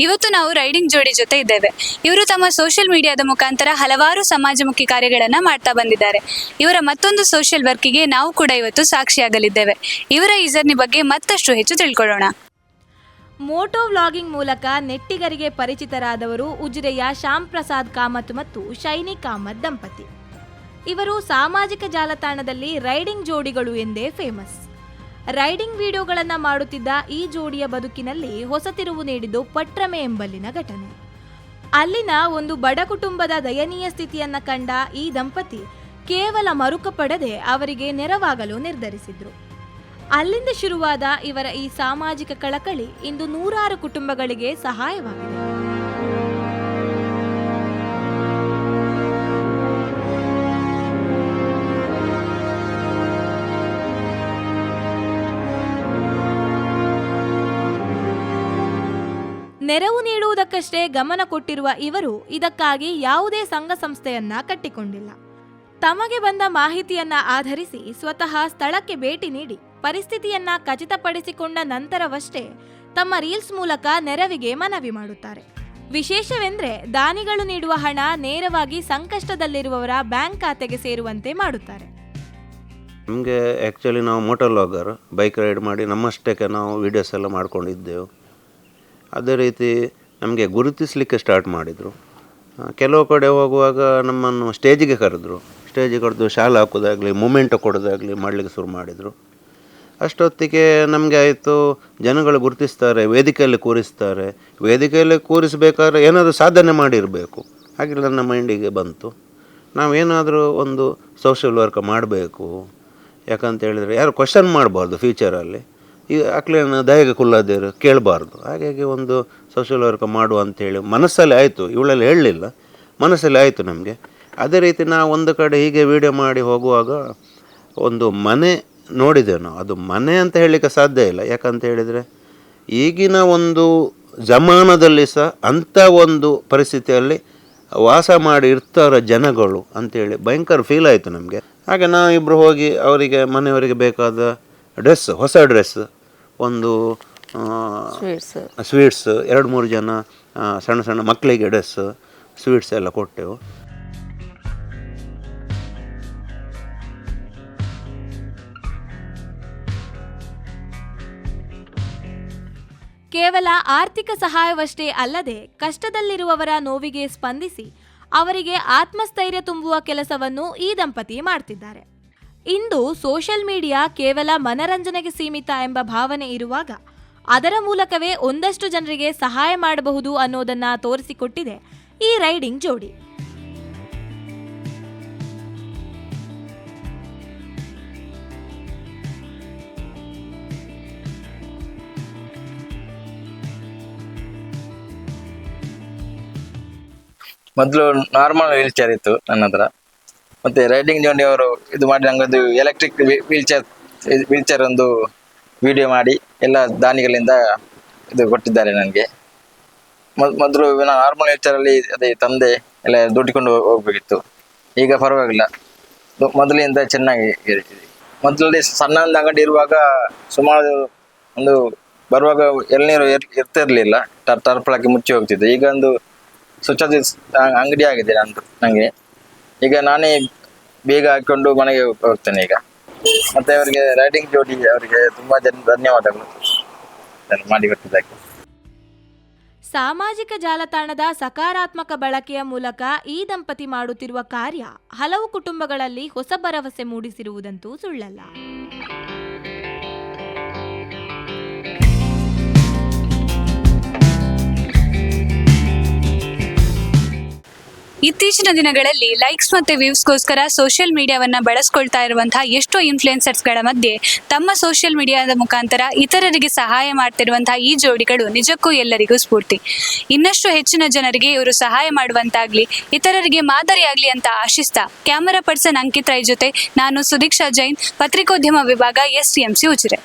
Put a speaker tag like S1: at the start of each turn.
S1: ಇವತ್ತು ನಾವು ರೈಡಿಂಗ್ ಜೋಡಿ ಜೊತೆ ಇದ್ದೇವೆ. ಇವರು ತಮ್ಮ ಸೋಷಿಯಲ್ ಮೀಡಿಯಾದ ಮುಖಾಂತರ ಹಲವಾರು ಸಮಾಜಮುಖಿ ಕಾರ್ಯಗಳನ್ನು ಮಾಡ್ತಾ ಬಂದಿದ್ದಾರೆ. ಇವರ ಮತ್ತೊಂದು ಸೋಷಿಯಲ್ ವರ್ಕಿಗೆ ನಾವು ಕೂಡ ಇವತ್ತು ಸಾಕ್ಷಿಯಾಗಲಿದ್ದೇವೆ. ಇವರ ಈ ಜರ್ನಿ ಬಗ್ಗೆ ಮತ್ತಷ್ಟು ಹೆಚ್ಚು ತಿಳ್ಕೊಳ್ಳೋಣ.
S2: ಮೋಟೋ ವ್ಲಾಗಿಂಗ್ ಮೂಲಕ ನೆಟ್ಟಿಗರಿಗೆ ಪರಿಚಿತರಾದವರು ಉಜಿರೆಯ ಶ್ಯಾಮ್ ಪ್ರಸಾದ್ ಕಾಮತ್ ಮತ್ತು ಶೈನಿ ಕಾಮತ್ ದಂಪತಿ. ಇವರು ಸಾಮಾಜಿಕ ಜಾಲತಾಣದಲ್ಲಿ ರೈಡಿಂಗ್ ಜೋಡಿಗಳು ಎಂದೇ ಫೇಮಸ್. ರೈಡಿಂಗ್ ವಿಡಿಯೋಗಳನ್ನು ಮಾಡುತ್ತಿದ್ದ ಈ ಜೋಡಿಯ ಬದುಕಿನಲ್ಲಿ ಹೊಸ ತಿರುವು ನೀಡಿದ್ದು ಪಟ್ರಮೆ ಎಂಬಲ್ಲಿನ ಘಟನೆ. ಅಲ್ಲಿನ ಒಂದು ಬಡ ಕುಟುಂಬದ ದಯನೀಯ ಸ್ಥಿತಿಯನ್ನ ಕಂಡ ಈ ದಂಪತಿ ಕೇವಲ ಮರುಕ ಪಡೆದೆ ಅವರಿಗೆ ನೆರವಾಗಲು ನಿರ್ಧರಿಸಿದ್ರು. ಅಲ್ಲಿಂದ ಶುರುವಾದ ಇವರ ಈ ಸಾಮಾಜಿಕ ಕಳಕಳಿ ಇಂದು ನೂರಾರು ಕುಟುಂಬಗಳಿಗೆ ಸಹಾಯವಾಗಿದೆ. ನೆರವು ನೀಡುವುದಕ್ಕಷ್ಟೇ ಗಮನ ಕೊಟ್ಟಿರುವ ಇವರು ಇದಕ್ಕಾಗಿ ಯಾವುದೇ ಸಂಘ ಸಂಸ್ಥೆಯನ್ನ ಕಟ್ಟಿಕೊಂಡಿಲ್ಲ. ತಮಗೆ ಬಂದ ಮಾಹಿತಿಯನ್ನ ಆಧರಿಸಿ ಸ್ವತಃ ಸ್ಥಳಕ್ಕೆ ಭೇಟಿ ನೀಡಿ ಪರಿಸ್ಥಿತಿಯನ್ನ ಖಚಿತಪಡಿಸಿಕೊಂಡ ನಂತರವಷ್ಟೇ ತಮ್ಮ ರೀಲ್ಸ್ ಮೂಲಕ ನೆರವಿಗೆ ಮನವಿ ಮಾಡುತ್ತಾರೆ. ವಿಶೇಷವೆಂದ್ರೆ ದಾನಿಗಳು ನೀಡುವ ಹಣ ನೇರವಾಗಿ ಸಂಕಷ್ಟದಲ್ಲಿರುವವರ ಬ್ಯಾಂಕ್ ಖಾತೆಗೆ ಸೇರುವಂತೆ ಮಾಡುತ್ತಾರೆ.
S3: ನಮಗೆ ಆ್ಯಕ್ಚುಲಿ ನಾವು ಮೋಟರ್ ವ್ಲಾಗರ್, ಬೈಕ್ ರೈಡ್ ಮಾಡಿ ನಮ್ಮಷ್ಟಕ್ಕೆ ನಾವು ವೀಡಿಯೋಸ್ ಎಲ್ಲ ಮಾಡ್ಕೊಂಡಿದ್ದೆವು. ಅದೇ ರೀತಿ ನಮಗೆ ಗುರುತಿಸಲಿಕ್ಕೆ ಸ್ಟಾರ್ಟ್ ಮಾಡಿದರು. ಕೆಲವು ಕಡೆ ಹೋಗುವಾಗ ನಮ್ಮನ್ನು ಸ್ಟೇಜಿಗೆ ಕರೆದ್ರು. ಸ್ಟೇಜಿಗೆ ಕರೆದು ಶಾಲೆ ಹಾಕೋದಾಗಲಿ ಮೂಮೆಂಟ್ ಕೊಡೋದಾಗಲಿ ಮಾಡಲಿಕ್ಕೆ ಶುರು ಮಾಡಿದರು. ಅಷ್ಟೊತ್ತಿಗೆ ನಮಗೆ ಆಯಿತು, ಜನಗಳು ಗುರುತಿಸ್ತಾರೆ, ವೇದಿಕೆಯಲ್ಲಿ ಕೂರಿಸ್ತಾರೆ. ವೇದಿಕೆಯಲ್ಲಿ ಕೂರಿಸಬೇಕಾದ್ರೆ ಏನಾದರೂ ಸಾಧನೆ ಮಾಡಿರಬೇಕು. ಹಾಗೆ ನನ್ನ ಮೈಂಡಿಗೆ ಬಂತು, ನಾವೇನಾದರೂ ಒಂದು ಸೋಷಿಯಲ್ ವರ್ಕ್ ಮಾಡಬೇಕು. ಯಾಕಂತ ಹೇಳಿದರೆ ಯಾರು ಕ್ವಶನ್ ಮಾಡಬಾರ್ದು ಫ್ಯೂಚರಲ್ಲಿ. ಈ ಅಕ್ಲೇನ ದಯಗೆ ಕುಲ್ಲದೇರು ಕೇಳಬಾರ್ದು. ಹಾಗಾಗಿ ಒಂದು ಸೋಷಿಯಲ್ ವರ್ಕ್ ಮಾಡುವ ಅಂಥೇಳಿ ಮನಸ್ಸಲ್ಲಿ ಆಯಿತು. ಇವಳೆಲ್ಲ ಹೇಳಲಿಲ್ಲ, ಮನಸ್ಸಲ್ಲಿ ಆಯಿತು ನಮಗೆ. ಅದೇ ರೀತಿ ನಾವು ಒಂದು ಕಡೆ ಹೀಗೆ ವೀಡಿಯೋ ಮಾಡಿ ಹೋಗುವಾಗ ಒಂದು ಮನೆ ನೋಡಿದೆವು ನಾವು. ಅದು ಮನೆ ಅಂತ ಹೇಳಲಿಕ್ಕೆ ಸಾಧ್ಯ ಇಲ್ಲ. ಯಾಕಂತ ಹೇಳಿದರೆ ಈಗಿನ ಒಂದು ಜಮಾನದಲ್ಲಿ ಸಹ ಅಂಥ ಒಂದು ಪರಿಸ್ಥಿತಿಯಲ್ಲಿ ವಾಸ ಮಾಡಿ ಇರ್ತಾರ ಜನಗಳು ಅಂಥೇಳಿ ಭಯಂಕರ ಫೀಲ್ ಆಯಿತು ನಮಗೆ. ಹಾಗೆ ನಾವಿಬ್ಬರು ಹೋಗಿ ಅವರಿಗೆ ಮನೆಯವರಿಗೆ ಬೇಕಾದ ಡ್ರೆಸ್, ಹೊಸ ಡ್ರೆಸ್, ಒಂದು ಸ್ವೀಟ್ಸ್, 2-3 ಜನ ಸಣ್ಣ ಸಣ್ಣ ಮಕ್ಕಳಿಗೆ ಡ್ರೆಸ್, ಸ್ವೀಟ್ಸ್ ಎಲ್ಲ ಕೊಟ್ಟೆವು.
S2: ಕೇವಲ ಆರ್ಥಿಕ ಸಹಾಯವಷ್ಟೇ ಅಲ್ಲದೆ ಕಷ್ಟದಲ್ಲಿರುವವರ ನೋವಿಗೆ ಸ್ಪಂದಿಸಿ ಅವರಿಗೆ ಆತ್ಮಸ್ಥೈರ್ಯ ತುಂಬುವ ಕೆಲಸವನ್ನು ಈ ದಂಪತಿ ಮಾಡ್ತಿದ್ದಾರೆ. ಇಂದು ಸೋಷಿಯಲ್ ಮೀಡಿಯಾ ಕೇವಲ ಮನರಂಜನೆಗೆ ಸೀಮಿತ ಎಂಬ ಭಾವನೆ ಇರುವಾಗ ಅದರ ಮೂಲಕವೇ ಒಂದಷ್ಟು ಜನರಿಗೆ ಸಹಾಯ ಮಾಡಬಹುದು ಅನ್ನೋದನ್ನ ತೋರಿಸಿಕೊಟ್ಟಿದೆ ಈ ರೈಡಿಂಗ್ ಜೋಡಿ.
S4: ಮೊದಲು ನಾರ್ಮಲ್ ವೀಲ್ ಚೇರ್ ಇತ್ತು ನನ್ನ ಹತ್ರ. ಮತ್ತೆ ರೈಡಿಂಗ್ ಜೋಡಿ ಅವರು ಇದು ಮಾಡಿ ನಂಗೊಂದು ಎಲೆಕ್ಟ್ರಿಕ್ ವೀಲ್ ಚೇರ್ ಒಂದು ವಿಡಿಯೋ ಮಾಡಿ ಎಲ್ಲ ದಾನಿಗಳಿಂದ ಇದು ಕೊಟ್ಟಿದ್ದಾರೆ ನನಗೆ. ಮೊದಲು ನಾನು ನಾರ್ಮಲ್ ವೀಲ್ ಚೇರಲ್ಲಿ ಅದೇ ತಂದೆ ಎಲ್ಲ ದುಡ್ಡಿಕೊಂಡು ಹೋಗ್ಬೇಕಿತ್ತು. ಈಗ ಪರವಾಗಿಲ್ಲ, ಮೊದಲಿಂದ ಚೆನ್ನಾಗಿ ಇರ್ತೀವಿ. ಮೊದಲಲ್ಲಿ ಸಣ್ಣ ಒಂದು ಅಂಗಡಿ ಇರುವಾಗ ಸುಮಾರು ಒಂದು ಬರುವಾಗ ಎಳ್ನೀರು ಇರ್ತಿರ್ಲಿಲ್ಲ, ಟರ್ಪಳಕ್ಕೆ ಮುಚ್ಚಿ ಹೋಗ್ತಿದ್ದೆ. ಈಗ ಒಂದು ಸ್ವಚ್ಛತೆ ಅಂಗಡಿ ಆಗಿದೆ ನನಗೆ. ಈಗ ನಾನೇ ಬೇಗ ಹಾಕೊಂಡು ಮನೆಗೆ ಹೋಗ್ತೇನೆ ಈಗ. ಮತ್ತೆ ಅವರಿಗೆ ರೈಡಿಂಗ್ ಜೋಡಿ ಅವರಿಗೆ ತುಂಬಾ ಧನ್ಯವಾದಗಳು ಮಾಡಿಕೊಟ್ಟಿದ್ದಕ್ಕೆ.
S2: ಸಾಮಾಜಿಕ ಜಾಲತಾಣದ ಸಕಾರಾತ್ಮಕ ಬಳಕೆಯ ಮೂಲಕ ಈ ದಂಪತಿ ಮಾಡುತ್ತಿರುವ ಕಾರ್ಯ ಹಲವು ಕುಟುಂಬಗಳಲ್ಲಿ ಹೊಸ ಭರವಸೆ ಮೂಡಿಸಿರುವುದಂತೂ ಸುಳ್ಳಲ್ಲ.
S1: ಇತ್ತೀಚಿನ ದಿನಗಳಲ್ಲಿ ಲೈಕ್ಸ್ ಮತ್ತು ವ್ಯೂಸ್ಗೋಸ್ಕರ ಸೋಷಿಯಲ್ ಮೀಡಿಯಾವನ್ನು ಬಳಸ್ಕೊಳ್ತಾ ಇರುವಂತಹ ಎಷ್ಟೋ ಇನ್ಫ್ಲುಯೆನ್ಸರ್ಸ್ಗಳ ಮಧ್ಯೆ ತಮ್ಮ ಸೋಷಿಯಲ್ ಮೀಡಿಯಾದ ಮುಖಾಂತರ ಇತರರಿಗೆ ಸಹಾಯ ಮಾಡ್ತಿರುವಂತಹ ಈ ಜೋಡಿಗಳು ನಿಜಕ್ಕೂ ಎಲ್ಲರಿಗೂ ಸ್ಫೂರ್ತಿ. ಇನ್ನಷ್ಟು ಹೆಚ್ಚಿನ ಜನರಿಗೆ ಇವರು ಸಹಾಯ ಮಾಡುವಂತಾಗ್ಲಿ, ಇತರರಿಗೆ ಮಾದರಿಯಾಗಲಿ ಅಂತ ಆಶಿಸ್ತಾ ಕ್ಯಾಮರಾ ಪರ್ಸನ್ ಅಂಕಿತ್ ರೈ ಜೊತೆ ನಾನು ಸುದೀಕ್ಷಾ ಜೈನ್, ಪತ್ರಿಕೋದ್ಯಮ ವಿಭಾಗ STMC ಉಜಿರೆ.